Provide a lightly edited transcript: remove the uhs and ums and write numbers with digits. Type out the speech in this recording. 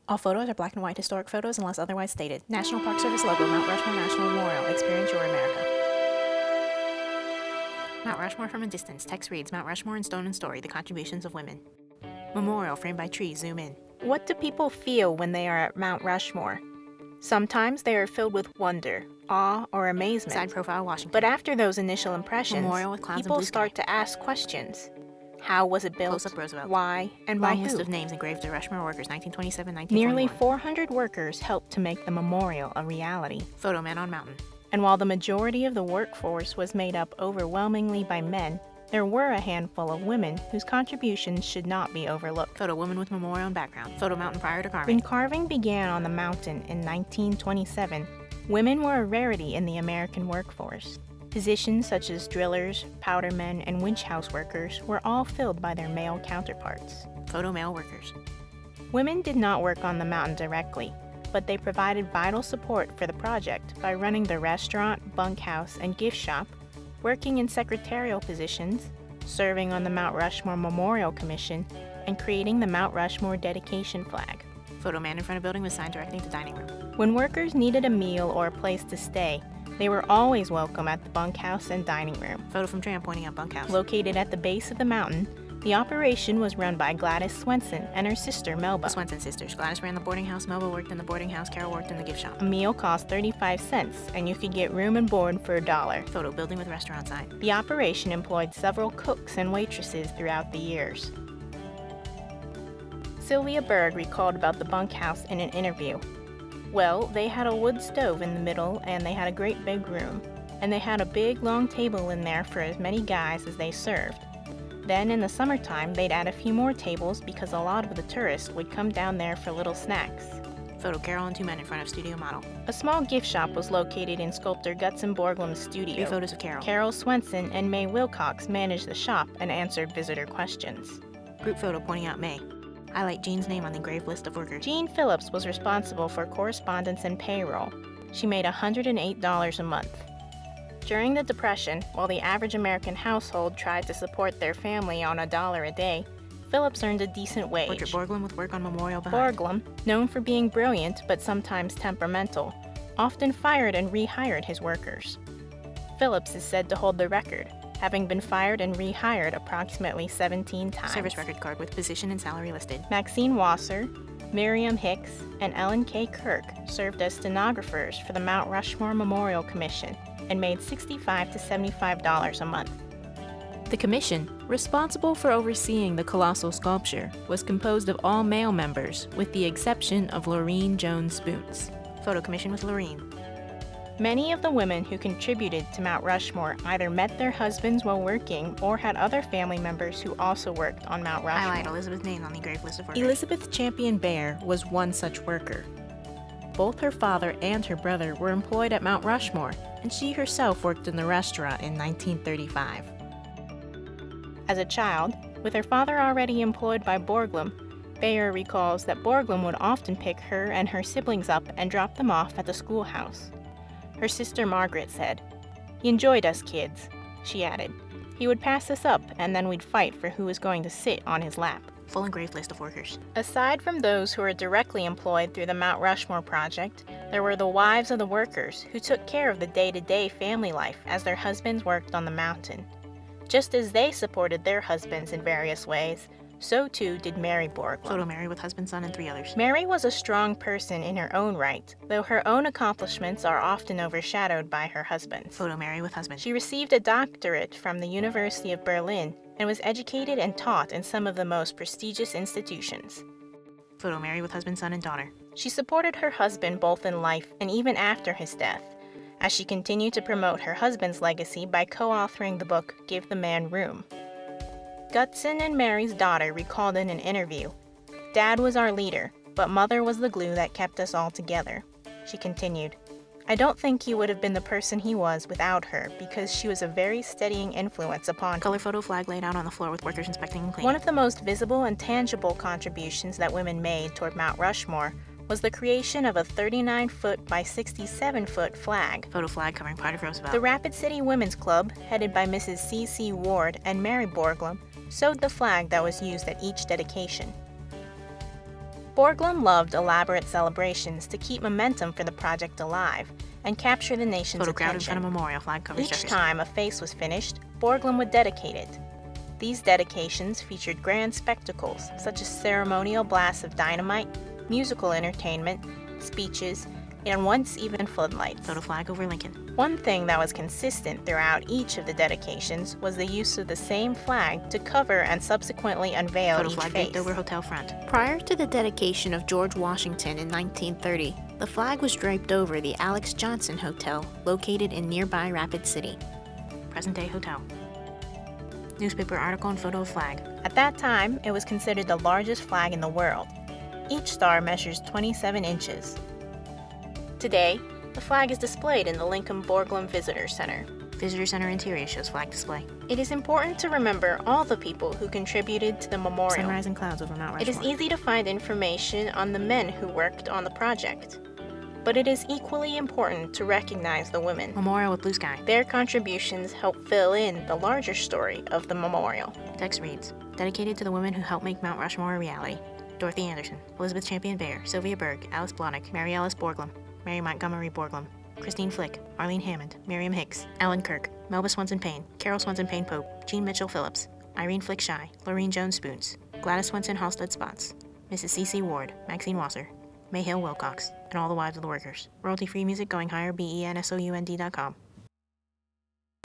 All photos are black and white historic photos unless otherwise stated. National Park Service logo, Mount Rushmore National Memorial. Experience your America. Mount Rushmore from a distance. Text reads, Mount Rushmore in Stone and Story, the contributions of women. Memorial framed by trees, zoom in. What do people feel when they are at Mount Rushmore? Sometimes they are filled with wonder, awe, or amazement. Side profile, Washington. But after those initial impressions, Memorial with clouds people and blue start sky. to ask questions. How was it built? Close-up Roosevelt. Why? And by Long who? list of names engraved to Rushmore workers, 1927-1941. Nearly 400 workers helped to make the memorial a reality. Photo man on mountain. And while the majority of the workforce was made up overwhelmingly by men, there were a handful of women whose contributions should not be overlooked. Photo woman with memorial and background. Photo mountain prior to carving. When carving began on the mountain in 1927, women were a rarity in the American workforce. Positions such as drillers, powdermen, and winch house workers were all filled by their male counterparts. Photo male workers. Women did not work on the mountain directly, but they provided vital support for the project by running the restaurant, bunkhouse, and gift shop, working in secretarial positions, serving on the Mount Rushmore Memorial Commission, and creating the Mount Rushmore dedication flag. Photo man in front of building with sign directing to dining room. When workers needed a meal or a place to stay, they were always welcome at the bunkhouse and dining room. Photo from tram pointing out bunkhouse. Located at the base of the mountain, the operation was run by Gladys Swenson and her sister Melba. The Swenson sisters. Gladys ran the boarding house, Melba worked in the boarding house, Carol worked in the gift shop. A meal cost 35 cents, and you could get room and board for $1. Photo building with restaurant sign. The operation employed several cooks and waitresses throughout the years. Sylvia Berg recalled about the bunkhouse in an interview. Well, they had a wood stove in the middle, and they had a great big room. And they had a big, long table in there for as many guys as they served. Then, in the summertime, they'd add a few more tables because a lot of the tourists would come down there for little snacks. Photo Carol and two men in front of studio model. A small gift shop was located in sculptor Gutzon Borglum's studio. 3 photos of Carol. Carol Swenson and May Wilcox managed the shop and answered visitor questions. Group photo pointing out May. Highlight Jean's name on the engraved list of workers. Jean Phillips was responsible for correspondence and payroll. She made $108 a month. During the Depression, while the average American household tried to support their family on $1 a day, Phillips earned a decent wage. Portrait Borglum with work on memorial behind. Borglum, known for being brilliant but sometimes temperamental, often fired and rehired his workers. Phillips is said to hold the record, having been fired and rehired approximately 17 times. Service record card with position and salary listed. Maxine Wasser, Miriam Hicks, and Ellen K. Kirk served as stenographers for the Mount Rushmore Memorial Commission and made $65 to $75 a month. The commission, responsible for overseeing the colossal sculpture, was composed of all male members, with the exception of Laureen Jones Spoots. Photo commission with Laureen. Many of the women who contributed to Mount Rushmore either met their husbands while working or had other family members who also worked on Mount Rushmore. Highlight Elizabeth's name on the engraved list of workers. Elizabeth Champion Bear was one such worker. Both her father and her brother were employed at Mount Rushmore, and she herself worked in the restaurant in 1935. As a child, with her father already employed by Borglum, Bear recalls that Borglum would often pick her and her siblings up and drop them off at the schoolhouse. Her sister Margaret said, "He enjoyed us kids," she added. "He would pass us up, and then we'd fight for who was going to sit on his lap." Full engraved list of workers. Aside from those who were directly employed through the Mount Rushmore project, there were the wives of the workers who took care of the day-to-day family life as their husbands worked on the mountain. Just as they supported their husbands in various ways, so too did Mary Borglum. Photo Mary with husband, son, and 3 others. Mary was a strong person in her own right, though her own accomplishments are often overshadowed by her husband's. Photo Mary with husband. She received a doctorate from the University of Berlin and was educated and taught in some of the most prestigious institutions. Photo Mary with husband, son, and daughter. She supported her husband both in life and even after his death, as she continued to promote her husband's legacy by co-authoring the book Give the Man Room. Gutzon and Mary's daughter recalled in an interview, "Dad was our leader, but Mother was the glue that kept us all together." She continued, "I don't think he would have been the person he was without her because she was a very steadying influence upon him." Color photo flag laid out on the floor with workers inspecting and cleaning. One of the most visible and tangible contributions that women made toward Mount Rushmore was the creation of a 39-foot by 67-foot flag. Photo flag covering part of Roosevelt. The Rapid City Women's Club, headed by Mrs. C.C. Ward and Mary Borglum, sewed the flag that was used at each dedication. Borglum loved elaborate celebrations to keep momentum for the project alive and capture the nation's Photo crowd in front attention. of memorial, flag covers Each Jefferson. time a face was finished, Borglum would dedicate it. These dedications featured grand spectacles such as ceremonial blasts of dynamite, musical entertainment, speeches, and once even floodlights. Photo flag over Lincoln. One thing that was consistent throughout each of the dedications was the use of the same flag to cover and subsequently unveil Photo each flag face. draped over hotel front. Prior to the dedication of George Washington in 1930, the flag was draped over the Alex Johnson Hotel, located in nearby Rapid City. Present day hotel. Newspaper article and photo of flag. At that time, it was considered the largest flag in the world. Each star measures 27 inches. Today, the flag is displayed in the Lincoln Borglum Visitor Center. Visitor Center interior shows flag display. It is important to remember all the people who contributed to the memorial. Sunrise and clouds over Mount It Rushmore. is easy to find information on the men who worked on the project, but it is equally important to recognize the women. Memorial with blue sky. Their contributions help fill in the larger story of the memorial. Text reads, dedicated to the women who helped make Mount Rushmore a reality. Dorothy Anderson, Elizabeth Champion Bear, Sylvia Berg, Alice Blahnik, Mary Alice Borglum, Mary Montgomery Borglum, Christine Flick, Arlene Hammond, Miriam Hicks, Alan Kirk, Melba Swanson Payne, Carol Swanson Payne Pope, Jean Mitchell Phillips, Irene Flick Shy, Lorene Jones Spoons, Gladys Swenson Halstead Spots, Mrs. C.C. Ward, Maxine Wasser, May Hill Wilcox, and all the wives of the workers. Royalty-free music going higher, BENSOUND.com.